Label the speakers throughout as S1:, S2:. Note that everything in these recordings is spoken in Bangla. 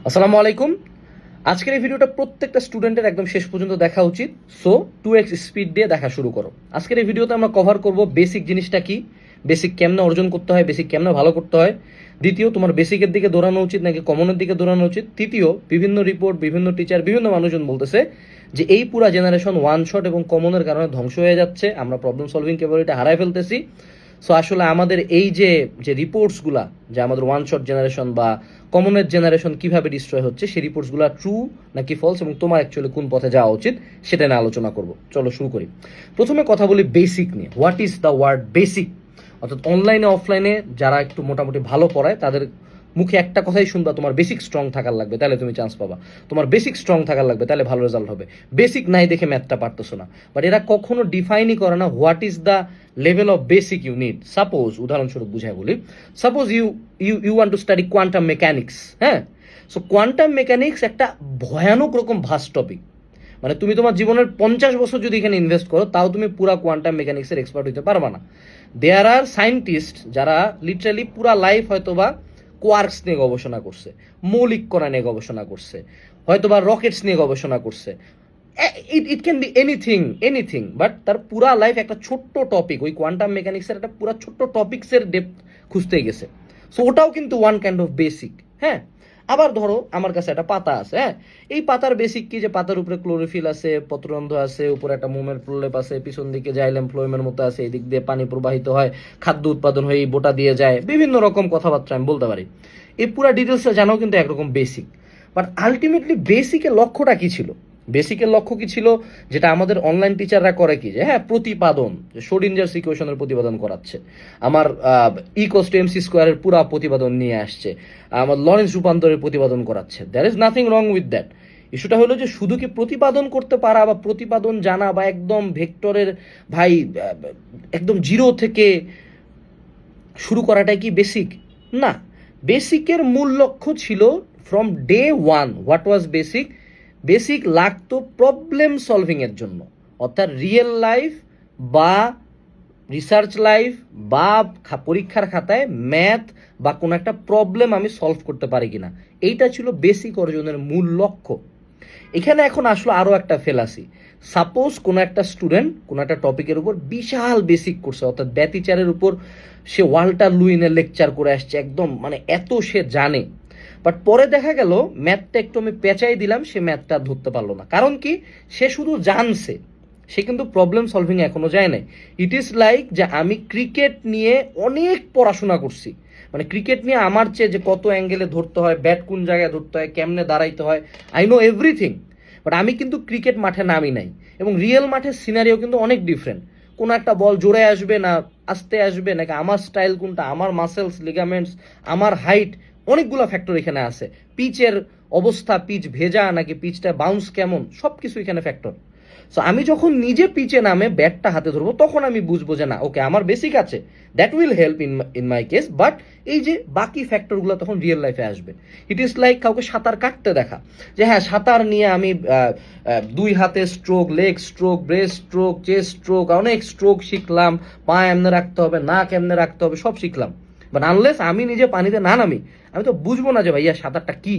S1: আসসালামু আলাইকুম। আজকের এই ভিডিওটা প্রত্যেকটা স্টুডেন্টের একদম শেষ পর্যন্ত দেখা উচিত। সো 2x স্পিড দিয়ে দেখা শুরু করো। আজকের এই ভিডিওতে আমরা কভার করব বেসিক জিনিসটা কি, বেসিক কেমনে অর্জন করতে হয়, বেসিক কেমনে ভালো করতে হয়। দ্বিতীয়, তোমার বেসিকের দিকে দৌড়ানো উচিত নাকি কমনের দিকে দৌড়ানো উচিত। তৃতীয়, বিভিন্ন রিপোর্ট, বিভিন্ন টিচার, বিভিন্ন মানুষজন বলতেছে যে এই পুরা জেনারেশন ওয়ান শট এবং কমনের কারণে ধ্বংস হয়ে যাচ্ছে, আমরা প্রবলেম সলভিং ক্যাপাবিলিটি হারাই ফেলতেছি। সো আসলে আমাদের এই যে যে রিপোর্টসগুলা, যে আমাদের ওয়ান শট জেনারেশন বা কমনের জেনারেশন কিভাবে ডিস্ট্রয় হচ্ছে, সেই রিপোর্টসগুলো ট্রু নাকি ফলস এবং তোমার অ্যাকচুয়ালি কোন পথে যাওয়া উচিত সেটা নিয়ে আলোচনা করব। চলো শুরু করি। প্রথমে কথা বলি বেসিক নিয়ে। What is the word basic? অর্থাৎ অনলাইনে অফলাইনে যারা একটু মোটামুটি ভালো পড়ায় তাদের মুখে একটা কথাই শুনবা, তোমার বেসিক স্ট্রং থাকার লাগবে, তাহলে তুমি চান্স পাবা। তোমার বেসিক স্ট্রং থাকার লাগবে, তাহলে ভালো রেজাল্ট হবে। বেসিক নাই দেখে ম্যাথটা পারতেছো না। বাট এরা কখনো ডিফাইনই করে না what is the level of basic you need. Suppose, উদাহরণস্বরূপ বুঝাই বলি, suppose you you you want to study quantum mechanics. হ্যাঁ, সো কোয়ান্টাম মেকানিক্স একটা ভয়ানক রকম ভাস্ট টপিক। মানে তুমি তোমার জীবনের 50 বছর যদি এখানে ইনভেস্ট করো, তাও তুমি পুরা কোয়ান্টাম মেকানিক্সের এক্সপার্ট হইতে পারবা না। দেয়ার আর সায়েন্টিস্ট যারা লিটারালি পুরা লাইফ হয়তোবা কোয়ার্কস নিয়ে গবেষণা করছে, মৌলিক কণা নিয়ে গবেষণা করছে, হয়তোবা রকেটস নিয়ে গবেষণা করছে। It can be anything anything, but তার পুরা লাইফ একটা ছোট্ট টপিক, ওই কোয়ান্টাম মেকানিক্সের একটা পুরা ছোট্ট টপিক্সের ডেপথ খুঁজতে গেছে। সো ওটাও কিন্তু ওয়ান কাইন্ড অফ বেসিক। হ্যাঁ, আবার ধরো আমার কাছে একটা পাতা আছে। হ্যাঁ, এই পাতার বেসিক কি? যে পাতার উপরে ক্লোরোফিল আছে, পত্ররন্ধ্র আছে, উপরে একটা মোমের প্রলেপ আছে, পিছন দিকে জাইলেম ফ্লোয়েমের মতো আছে, এদিক দিয়ে পানি প্রবাহিত হয়, খাদ্য উৎপাদন হয়ে এই বোটা দিয়ে যায়, বিভিন্ন রকম কথাবার্তা আমি বলতে পারি। এই পুরা ডিটেলসটা জানাও কিন্তু একরকম বেসিক। বাট আলটিমেটলি বেসিকের লক্ষ্যটা কি ছিল? বেসিকের লক্ষ্য কি ছিল? যেটা আমাদের অনলাইন টিচাররা করে কি, যে হ্যাঁ প্রতিপাদন, শোডিঞ্জার ইকুয়েশনের প্রতিপাদন করাচ্ছে, আমার ইকোস টু এমসি স্কোয়ারের পুরা প্রতিপাদন নিয়ে আসছে, আমার লরেন্স রূপান্তরের প্রতিপাদন করাচ্ছে। There is nothing wrong with that. ইস্যুটা হলো যে শুধু কি প্রতিপাদন করতে পারা বা প্রতিপাদন জানা বা একদম ভেক্টরের ভাই একদম জিরো থেকে শুরু করাটাই কি বেসিক? না, বেসিকের মূল লক্ষ্য ছিল from day one. What was basic? Basic লাগতো প্রবলেম সলভিংয়ের জন্য, অর্থাৎ রিয়েল লাইফ বা রিসার্চ লাইফ বা পরীক্ষার খাতায় ম্যাথ বা কোনো একটা প্রবলেম আমি সলভ করতে পারি কিনা, এইটা ছিল বেসিক অর্জনের মূল লক্ষ্য। এখানে এখন আসলো আরও একটা ফেলাসি। সাপোজ কোনো একটা স্টুডেন্ট কোনো একটা টপিকের উপর বিশাল বেসিক করছে, অর্থাৎ ব্যতিচারের উপর সে ওয়াল্টার লুইনের লেকচার করে আসছে, একদম মানে এত সে জানে। বাট পরে দেখা গেল ম্যাথটা একটু আমি পেঁচাই দিলাম, সে ম্যাথটা ধরতে পারলো না। কারণ কি? সে শুধু জানছে, সে কিন্তু প্রবলেম সলভিং এখনো যায় নাই। ইট ইজ লাইক যে আমি ক্রিকেট নিয়ে অনেক পড়াশোনা করছি, মানে ক্রিকেট নিয়ে আমার চেয়ে যে কত অ্যাঙ্গেলে ধরতে হয়, ব্যাট কোন জায়গায় ধরতে হয়, কেমনে দাঁড়াইতে হয়, আই নো এভরিথিং। বাট আমি কিন্তু ক্রিকেট মাঠে নামি নাই, এবং রিয়েল মাঠের সিনারিও কিন্তু অনেক ডিফারেন্ট। কোনো একটা বল জোরে আসবে না আস্তে আসবে, নাকি আমার স্টাইল কোনটা, আমার মাসেলস, লিগামেন্টস, আমার হাইট, অনেকগুলো ফ্যাক্টর এখানে আছে। পিচের অবস্থা, পিচ ভেজা নাকি পিচটা বাউন্স কেমন, সব কিছু এখানে ফ্যাক্টর। সো আমি যখন নিজে পিচে নামে ব্যাটটা হাতে ধরবো, তখন আমি বুঝবো যে না, ওকে আমার বেসিক আছে, that will help in my case. But এই যে বাকি ফ্যাক্টরগুলো তখন রিয়েল লাইফে আসবে। ইট ইজ লাইক কাউকে সাঁতার কাটতে দেখা, যে হ্যাঁ সাঁতার নিয়ে আমি 2 হাতে stroke, leg stroke, breast stroke, chest stroke, অনেক স্ট্রোক শিখলাম, পা এমনে রাখতে হবে, নাক এমনে রাখতে হবে, সব শিখলাম। বাট আনলেস আমি নিজে পানিতে না নামি, আমি তো বুঝবো না যে ভাইয়া সাঁতারটা কি।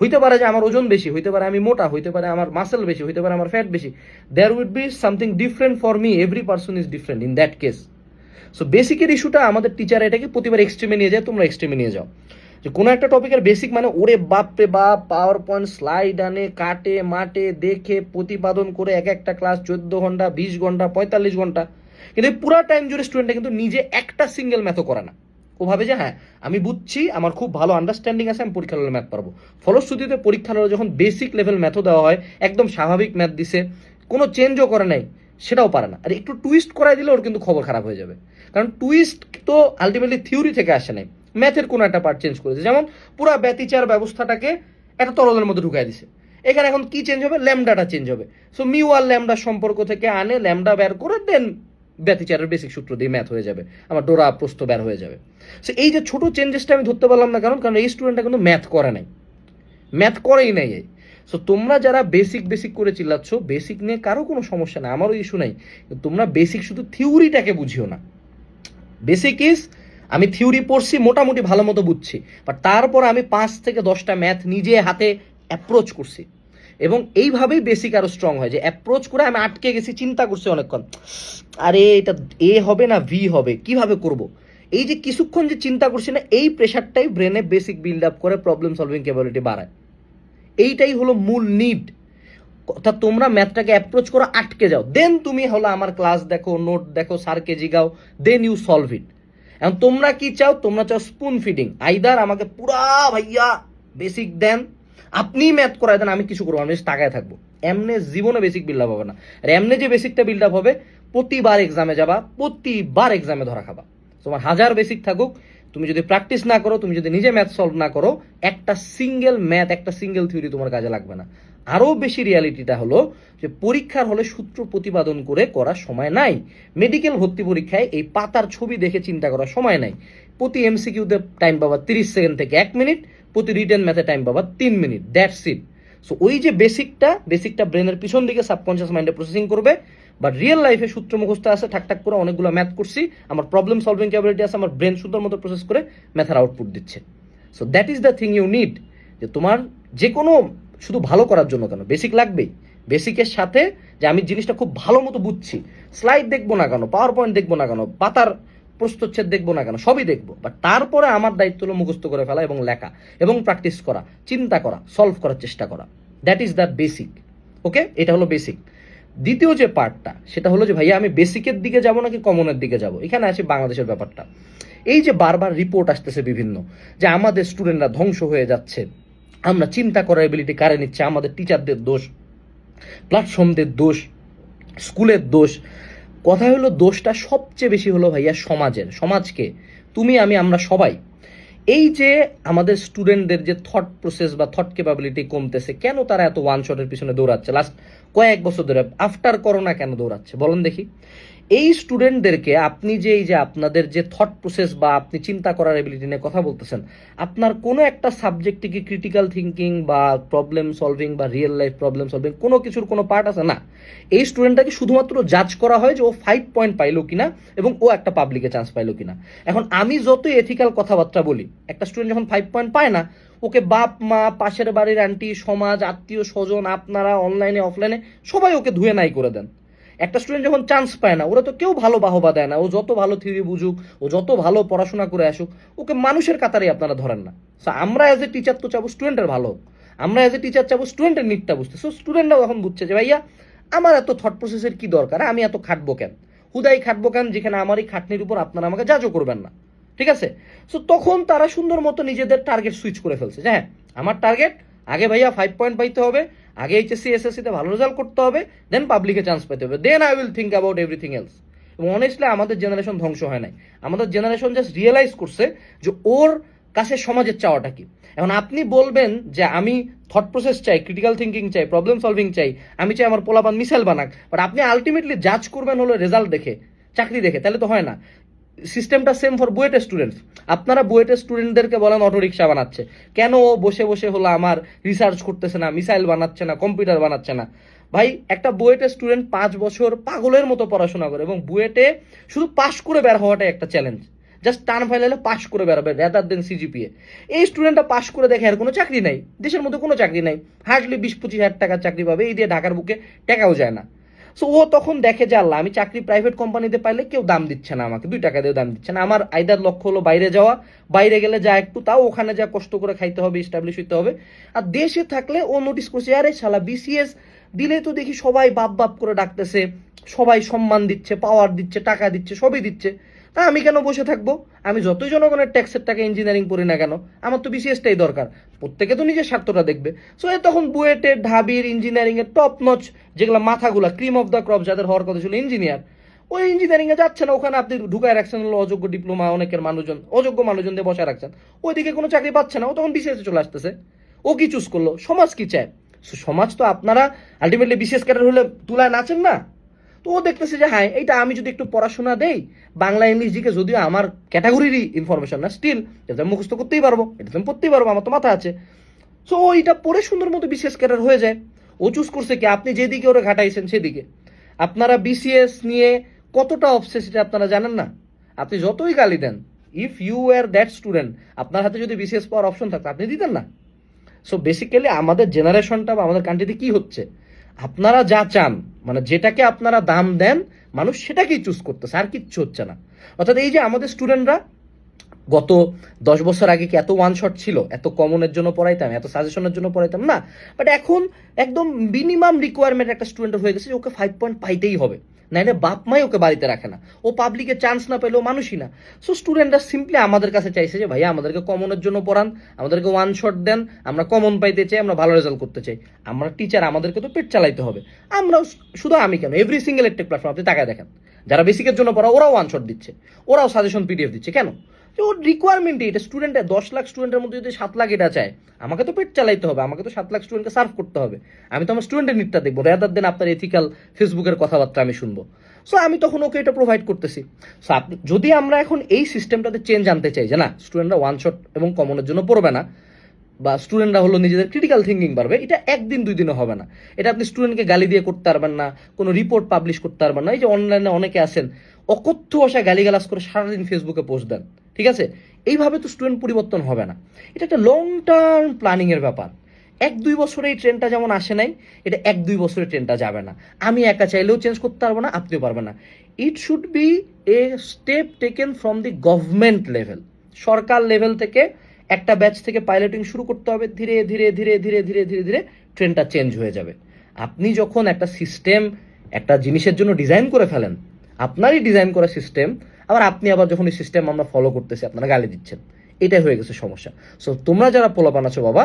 S1: হইতে পারে যে আমার ওজন বেশি, হইতে পারে আমি মোটা, হইতে পারে আমার মাসেল বেশি, হইতে পারে আমার ফ্যাট বেশি। There would be something different for me, every person is different in that case. So বেসিকের ইস্যুটা আমাদের টিচার এটাকে প্রতিবার এক্সট্রিমে নিয়ে যায়, তোমরা এক্সট্রিমে নিয়ে যাও। যে কোনো একটা টপিকের বেসিক মানে ওরে বাপরে বাপ, পাওয়ার পয়েন্ট স্লাইড আনে, কাটে মাটে দেখে প্রতিপাদন করে এক একটা ক্লাস 14 ঘন্টা, 20 ঘন্টা, 45 ঘন্টা। কিন্তু এই পুরা টাইম জুড়ে স্টুডেন্টটা কিন্তু নিজে একটা সিঙ্গেল ম্যাথও করে না। ও ভাবে যে হ্যাঁ আমি বুঝছি, আমার খুব ভালো আন্ডারস্ট্যান্ডিং আছে, আমি পরীক্ষার হলে ম্যাথ পারবো। ফলশ্রুতিতে পরীক্ষার হলে যখন বেসিক লেভেল ম্যাথও দেওয়া হয়, একদম স্বাভাবিক ম্যাথ দিছে, কোনো চেঞ্জও করে নাই, সেটাও পারে না। আর একটু টুইস্ট করাই দিলে ওর কিন্তু খবর খারাপ হয়ে যাবে। কারণ টুইস্ট তো আলটিমেটলি থিওরি থেকে আসে নাই, ম্যাথের কোনো একটা পার্ট চেঞ্জ করেছে। যেমন পুরা ব্যতিচার ব্যবস্থাটাকে একটা তরলের মধ্যে ঢুকাই দিছে, এখানে এখন কি চেঞ্জ হবে? ল্যামডাটা চেঞ্জ হবে। সো মিউ আর ল্যামডার সম্পর্ক থেকে আনে, ল্যামডা বের করে দেন ব্যতিচারের বেসিক সূত্র দিয়ে ম্যাথ হয়ে যাবে, আমার ডোরা প্রস্থ বের হয়ে যাবে। সো এই যে ছোট চেঞ্জেসটা আমি ধরতে পারলাম না, কারণ এই স্টুডেন্টটা কিন্তু ম্যাথ করে নাই, ম্যাথ করেই নাই। সো তোমরা যারা বেসিক বেসিক করে চিল্লাচ্ছ, বেসিক নিয়ে কারো কোনো সমস্যা নাই, আমারও ইস্যু নাই, তোমরা বেসিক শুধু থিওরিটাকে বুঝিও না। বেসিক ইজ আমি থিওরি পড়ছি, মোটামুটি ভালো মতো বুঝছি, বাট তারপর আমি 5 থেকে 10টা ম্যাথ নিজে হাতে অ্যাপ্রোচ করছি, এবং এইভাবেই বেসিক আরো স্ট্রং হয়, যে অ্যাপ্রোচ করে আমি আটকে গেছি, চিন্তা করছি অনেকক্ষণ, আরে এটা এ হবে না ভি হবে, কিভাবে করব। এই যে কিছুক্ষণ যে চিন্তা করছি না, এই প্রেশারটাই ব্রেনে বেসিক বিল্ড আপ করে, প্রবলেম সলভিং ক্যাপাবিলিটি বাড়ায়। এইটাই হলো মূল নিড। অর্থাৎ তোমরা ম্যাথটাকে অ্যাপ্রোচ করো, আটকে যাও, দেন তুমি হলো আমার ক্লাস দেখো, নোট দেখো, স্যারকে জিগাও, দেন ইউ সলভ ইট। এখন তোমরা কি চাও? তোমরা চাও স্পুন ফিডিং, আইদার আমাকে পুরা ভাইয়া বেসিক দেন, আপনি ম্যাথ করায় দেন, আমি কিছু করবো, আমি তাকায় থাকবো। এমনি জীবনে বেসিক বিল্ড আপ হবে না। আর এমনি যে বেসিকটা বিল্ড আপ হবে, প্রতিবার এক্সামে যাবা, প্রতিবার এক্সামে ধরা খাবা। তোমার 1000 বেসিক থাকুক, তুমি যদি প্র্যাকটিস না করো, তুমি যদি নিজে ম্যাথ সলভ না করো, একটা সিঙ্গেল ম্যাথ, একটা সিঙ্গেল থিওরি তোমার কাজে লাগবে না। আরও বেশি রিয়ালিটিটা হলো যে পরীক্ষার হলে সূত্র প্রতিপাদন করে করার সময় নাই। মেডিকেল ভর্তি পরীক্ষায় এই পাতার ছবি দেখে চিন্তা করার সময় নাই। প্রতি এমসিকিউতে টাইম পাবা 30 সেকেন্ড থেকে 1 মিনিট, প্রতি রিটেন ম্যাথে টাইম পাবা 3 মিনিট, দ্যাটস ইট। সো ওই যে বেসিকটা ব্রেনের পিছন দিকে সাবকনশিয়াস মাইন্ডে প্রসেসিং করবে, বাট রিয়েল লাইফে সূত্র মুখস্থ আছে, ঠাকঠাক করে অনেকগুলো ম্যাথ করছি, আমার প্রবলেম সলভিং ক্যাপাবিলিটি আছে, আমার ব্রেন সুন্দর মতো প্রসেস করে ম্যাথের আউটপুট দিচ্ছে। So that is the thing you need, যে তোমার যে কোনো শুধু ভালো করার জন্য কেন বেসিক লাগবেই। বেসিকের সাথে যে আমি জিনিসটা খুব ভালো মতো বুঝছি, স্লাইড দেখবো না কেন, পাওয়ার পয়েন্ট দেখবো না কেন, পাতার প্রস্তুচ্ছেদ দেখবো না কেন, সবই দেখবো, বাট তারপরে আমার দায়িত্ব হলো মুখস্থ করে ফেলা এবং লেখা এবং প্র্যাকটিস করা, চিন্তা করা, সলভ করার চেষ্টা করা। That is the basic. Okay, এটা হলো বেসিক। দ্বিতীয় যে পার্টটা, সেটা হলো যে ভাইয়া আমি বেসিকের দিকে যাব নাকি কমনের দিকে যাব। এখানে আসে বাংলাদেশের ব্যাপারটা। এই যে বারবার রিপোর্ট আসতেছে বিভিন্ন, যে আমাদের স্টুডেন্টরা ধ্বংস হয়ে যাচ্ছে, আমরা চিন্তা করার এবিলিটি কারে নিচ্ছে, আমাদের টিচারদের দোষ, প্ল্যাটফর্মদের দোষ, স্কুলের দোষ। কথা হলো দোষটা সবচেয়ে বেশি হলো ভাইয়া সমাজের। সমাজকে, তুমি আমি আমরা সবাই। এই যে আমাদের স্টুডেন্টদের যে থট প্রসেস বা থট ক্যাপাবিলিটি কমতেছে, কেন তারা এত ওয়ান শটের পিছনে দৌড়াচ্ছে লাস্ট কয়েক বছর ধরে, আফটার করোনা কেন দৌড়াচ্ছে বলেন দেখি। এই স্টুডেন্টদেরকে আপনি যে এই যে আপনাদের যে থট প্রসেস বা আপনি চিন্তা করার এবিলিটি নিয়ে কথা বলতেছেন, আপনার কোনো একটা সাবজেক্টে কি ক্রিটিক্যাল থিঙ্কিং বা প্রবলেম সলভিং বা রিয়েল লাইফ প্রবলেম সলভিং কোনো কিছুর কোনো পার্ট আছে না। এই স্টুডেন্টটাকে শুধুমাত্র জাজ করা হয় যে ও 5 পয়েন্ট পাইলো কিনা এবং ও একটা পাবলিকে চান্স পাইলো কিনা। এখন আমি যতই এথিক্যাল কথাবার্তা বলি, একটা স্টুডেন্ট যখন 5 পয়েন্ট পায় না, ওকে বাপ মা, পাশের বাড়ির আন্টি, সমাজ, আত্মীয় স্বজন, আপনারা অনলাইনে অফলাইনে সবাই ওকে ধুয়ে নাই করে দেন। একটা স্টুডেন্ট যখন চান্স পায় না, ওরা তো কেউ ভালো বাহবা দেয় না। ও যত ভালো থিওরি বুঝুক, ও যত ভালো পড়াশোনা করে আসুক, ওকে মানুষের কাতারেই আপনারা ধরেন না। সো আমরা অ্যাজ এ টিচার তো চাবো স্টুডেন্টের ভালো হোক, আমরা অ্যাজ এ টিচার চাবো স্টুডেন্টের নিডটা বুঝতে। সো স্টুডেন্টরাও এখন বুঝছে যে ভাইয়া আমার এত থট প্রসেসের কি দরকার, আমি এত খাটবো কেন, হুদাই খাটবো কেন, যেখানে আমার এই খাটনির উপর আপনারা আমাকে জাজও করবেন না। ঠিক আছে? সো তখন তারা সুন্দর মতো নিজেদের টার্গেট সুইচ করে ফেলছে, যে হ্যাঁ আমার টার্গেট আগে ভাইয়া 5 পয়েন্ট পাইতে হবে, আগে এইচএসসি এসএসসিতে ভালো রেজাল্ট করতে হবে, দেন পাবলিকে চান্স পেতে হবে, then I will think about everything else. এবং অনেস্টলি আমাদের জেনারেশন ধ্বংস হয় নাই, আমাদের জেনারেশন জাস্ট রিয়েলাইজ করছে যে ওর কাছে সমাজের চাওয়াটা কি। এখন আপনি বলবেন যে আমি থট প্রসেস চাই, ক্রিটিক্যাল থিঙ্কিং চাই, প্রবলেম সলভিং চাই, আমি চাই আমার পোলাপান মিসাইল বানাক, বাট আপনি আলটিমেটলি জাজ করবেন হলো রেজাল্ট দেখে, চাকরি দেখে, তাহলে তো হয় না। সিস্টেমটা সেম ফর বুয়েটের স্টুডেন্টস। আপনারা বুয়েটের স্টুডেন্টদেরকে বলেন অটো রিক্সা বানাচ্ছে, কেন ও বসে বসে হলো আমার রিসার্চ করতেছে না, মিসাইল বানাচ্ছে না, কম্পিউটার বানাচ্ছে না। ভাই একটা বুয়েটের স্টুডেন্ট 5 বছর পাগলের মতো পড়াশোনা করে, এবং বুয়েটে শুধু পাশ করে বের হওয়াটাই একটা চ্যালেঞ্জ, জাস্ট টার্ম ফাইনালে পাশ করে বেরোবে রেদার দেন সিজিপিএ। এই স্টুডেন্টটা পাশ করে দেখে আর কোনো চাকরি নাই, দেশের মধ্যে কোনো চাকরি নাই, হার্ডলি 20-25 হাজার টাকার চাকরি পাবে, এই দিয়ে ঢাকার বুকে টেকাও যায় না। সো ও তখন দেখে যে আল্লাহ, আমি চাকরি প্রাইভেট কোম্পানিতে পাইলে কেউ দাম দিচ্ছে না, আমাকে 2 টাকা দিয়েও দাম দিচ্ছে না, আমার আইদার লক্ষ্য হলো বাইরে যাওয়া, বাইরে গেলে যা একটু তাও ওখানে যা কষ্ট করে খাইতে হবে, এস্টাবলিশ হইতে হবে। আর দেশে থাকলে ও নোটিস করছে, আরে শালা বিসিএস দিলে তো দেখি সবাই বাপ বাপ করে ডাকতেছে, সবাই সম্মান দিচ্ছে, পাওয়ার দিচ্ছে, টাকা দিচ্ছে, সবই দিচ্ছে, তা আমি কেন বসে থাকবো? আমি যতই জনগণের ট্যাক্সের টাকা ইঞ্জিনিয়ারিং পড়ি না কেন, আমার তো বিসিএসটাই দরকার। প্রত্যেকে তো নিজের স্বার্থটা দেখবে। সো তখন বুয়েটের, ঢাবির, ইঞ্জিনিয়ারিং এর টপ নচ যেগুলো মাথাগুলা, ক্রিম অফ দ্য ক্রপ যাদের হওয়ার কথা ছিল ইঞ্জিনিয়ার, ওই ইঞ্জিনিয়ারিং এ যাচ্ছে না, ওখানে আপনি ঢুকায় রাখছেন হলো অযোগ্য ডিপ্লোমা, অনেকের মানুষজন, অযোগ্য মানুষজন দিয়ে বসায় রাখছেন, ওইদিকে কোনো চাকরি পাচ্ছে না, ও তখন বিসিএস চলে আসতেছে। ও কি চুজ করলো? সমাজ কি চায়? সমাজ তো আপনারা আলটিমেটলি বিসিএস ক্যাডার হলে তুলায় নাচেন না। তো ও দেখতেছে যে হ্যাঁ এইটা আমি যদি একটু পড়াশোনা দেই, বাংলা ইংলিশ জিকে যদিও আমার ক্যাটাগরিরই ইনফরমেশন না, স্টিল এটা আমি মুখস্থ করতেই পারবো, এটা আমি পড়তেই পারবো, আমার তো মাথা আছে। সো ওইটা পড়ে সুন্দর মতো বিসিএস ক্যাডার হয়ে যায়। ও চুজ করছে কি, আপনি যেদিকে ওরা ঘাটাইছেন সেদিকে। আপনারা বিসিএস নিয়ে কতটা অবসেস এটা আপনারা জানেন না। আপনি যতই গালি দেন, if you are that student, আপনার হাতে যদি বিসিএস পাওয়ার অপশন থাকতো আপনি দিতেন না। সো বেসিক্যালি আমাদের জেনারেশনটা বা আমাদের কান্ট্রিতে কি হচ্ছে, আপনারা যা চান মানে যেটাকে আপনারা দাম দেন মানুষ সেটাকেই চুজ করতেছে, আর কিচ্ছু হচ্ছে না। অর্থাৎ এই যে আমাদের স্টুডেন্টরা গত 10 বছর আগে কি এত ওয়ান শট ছিল, এত কমনের জন্য পড়াইতাম, এত সাজেশনের জন্য পড়াইতাম না, বাট এখন একদম মিনিমাম রিকোয়ারমেন্ট একটা স্টুডেন্টের হয়ে গেছে যে ওকে 5 পয়েন্ট পাইতেই হবে, নাইলে বাপ মাই ওকে বাড়িতে রাখে না, ও পাবলিকে চান্স না পেলেও মানুষই না। সো স্টুডেন্টরা সিম্পলি আমাদের কাছে চাইছে যে ভাইয়া আমাদেরকে কমনের জন্য পড়ান, আমাদেরকে ওয়ান শট দেন, আমরা কমন পাইতে চাই, আমরা ভালো রেজাল্ট করতে চাই, আমরা টিচার, আমাদেরকে তো পেট চালাইতে হবে। আমরাও, শুধু আমি কেন, এভরি সিঙ্গেল এডটেক প্ল্যাটফর্ম আপনি তাকায় দেখেন, যারা বেসিকের জন্য পড়া ওরাও ওয়ান শট দিচ্ছে, ওরাও সাজেশন পিডিএফ দিচ্ছে। কেন? যে ওর রিকোয়ারমেন্টই এটা, স্টুডেন্টের 10 লাখ স্টুডেন্টের মধ্যে যদি 7 লাখ এটা চায়, আমাকে তো পেট চালাইতে হবে, আমাকে তো 7 লাখ স্টুডেন্টকে সার্ভ করতে হবে, আমি তো আমার স্টুডেন্টের নিডটা দেখবো রেদার দেন আপনার এথিক্যাল ফেসবুকের কথাবার্তা আমি শুনবো। সো আমি তখন ওকে এটা প্রোভাইড করতেছি। সো আপনি যদি আমরা এখন এই সিস্টেমটাতে চেঞ্জ আনতে চাই যে না স্টুডেন্টরা ওয়ান শট এবং কমনের জন্য পড়বে না, বা স্টুডেন্টরা হলো নিজেদের ক্রিটিক্যাল থিঙ্কিং বাড়বে, এটা একদিন 2 দিনে হবে না। এটা আপনি স্টুডেন্টকে গালি দিয়ে করতে পারবেন না, কোনো রিপোর্ট পাবলিশ করতে পারবেন না। এই যে অনলাইনে অনেকে আছেন অকথ্য ভাষায় গালিগালাজ করে সারাদিন ফেসবুকে পোস্ট দেন, ঠিক আছে, এইভাবে তো স্টুডেন্ট পরিবর্তন হবে না। এটা একটা লং টার্ম প্ল্যানিংয়ের ব্যাপার। 1-2 বছরে এই ট্রেনটা যেমন আসে নাই, এটা 1-2 বছরের ট্রেনটা যাবে না। আমি একা চাইলেও চেঞ্জ করতে পারবো না, আপনিও পারবেন না। It should B A step taken from the government level, Sarkar level থেকে একটা ব্যাচ থেকে পাইলটিং শুরু করতে হবে, ধীরে ধীরে ধীরে ধীরে ধীরে ধীরে ধীরে ট্রেনটা চেঞ্জ হয়ে যাবে। আপনি যখন একটা সিস্টেম একটা জিনিসের জন্য ডিজাইন করে ফেলেন, আপনারই ডিজাইন করা সিস্টেম, আপনি আবার যখন এই সিস্টেম আমরা ফলো করতেছি আপনারা গালি দিচ্ছেন, এটাই হয়ে গেছে সমস্যা। সো তোমরা যারা পোলাপান আছো বাবা,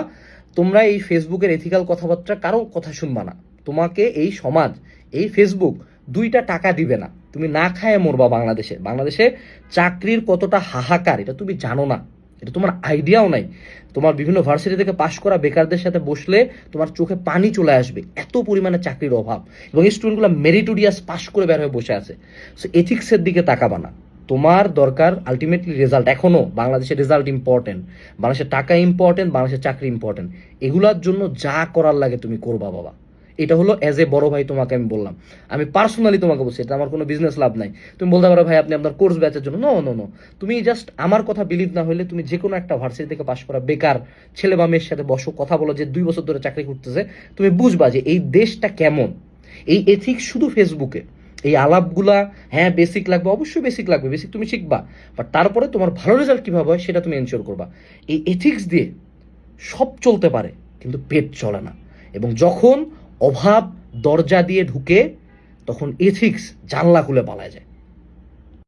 S1: তোমরা এই ফেসবুকের এথিক্যাল কথাবার্তা কারো কথা শুনবা না। তোমাকে এই সমাজ, এই ফেসবুক 2টা টাকা দিবে না, তুমি না খায় মরবা। বাংলাদেশে চাকরির কতটা হাহাকার এটা তুমি জানো না, এটা তোমার আইডিয়াও নাই। তোমার বিভিন্ন ভার্সিটি থেকে পাশ করা বেকারদের সাথে বসলে তোমার চোখে পানি চলে আসবে, এত পরিমাণে চাকরির অভাব, এবং এই স্টুডেন্টগুলো মেরিটোরিয়াস পাশ করে বের হয়ে বসে আছে। সো এথিক্সের দিকে তাকাবা না, তোমার দরকার আলটিমেটলি রেজাল্ট। এখনো বাংলাদেশের রেজাল্ট ইম্পর্টেন্ট, বাংলাদেশের টাকা ইম্পর্টেন্ট, বাংলাদেশের চাকরি ইম্পর্টেন্ট। এগুলোর জন্য যা করার লাগে তুমি করবা বাবা। এটা হলো অ্যাজ এ বড় ভাই তোমাকে আমি বললাম, আমি পার্সোনালি তোমাকে বলছি, এটা আমার কোনো বিজনেস লাভ নাই। তুমি বলতে পারো ভাই আপনি আপনার কোর্স ব্যাচের জন্য, নো নো নো, তুমি জাস্ট আমার কথা বিলিভ না হলে তুমি যে কোনো একটা ভার্সিটি থেকে পাশ করা বেকার ছেলে বা মেয়ের সাথে বসো, কথা বলো, যে 2 বছর ধরে চাকরি করতেছে, তুমি বুঝবা যে এই দেশটা কেমন। এই এথিক্স শুধু ফেসবুকে, এই আলাপগুলা, হ্যাঁ বেসিক লাগবে, অবশ্যই বেসিক লাগবে, বেসিক তুমি শিখবা, বাট তারপরে তোমার ভালো রেজাল্ট কীভাবে হয় সেটা তুমি এনশিওর করবা। এই এথিক্স দিয়ে সব চলতে পারে কিন্তু পেট চলে না, এবং যখন অভাব দরজা দিয়ে ঢুকে তখন এথিক্স জানলা খুলে পালায় যায়।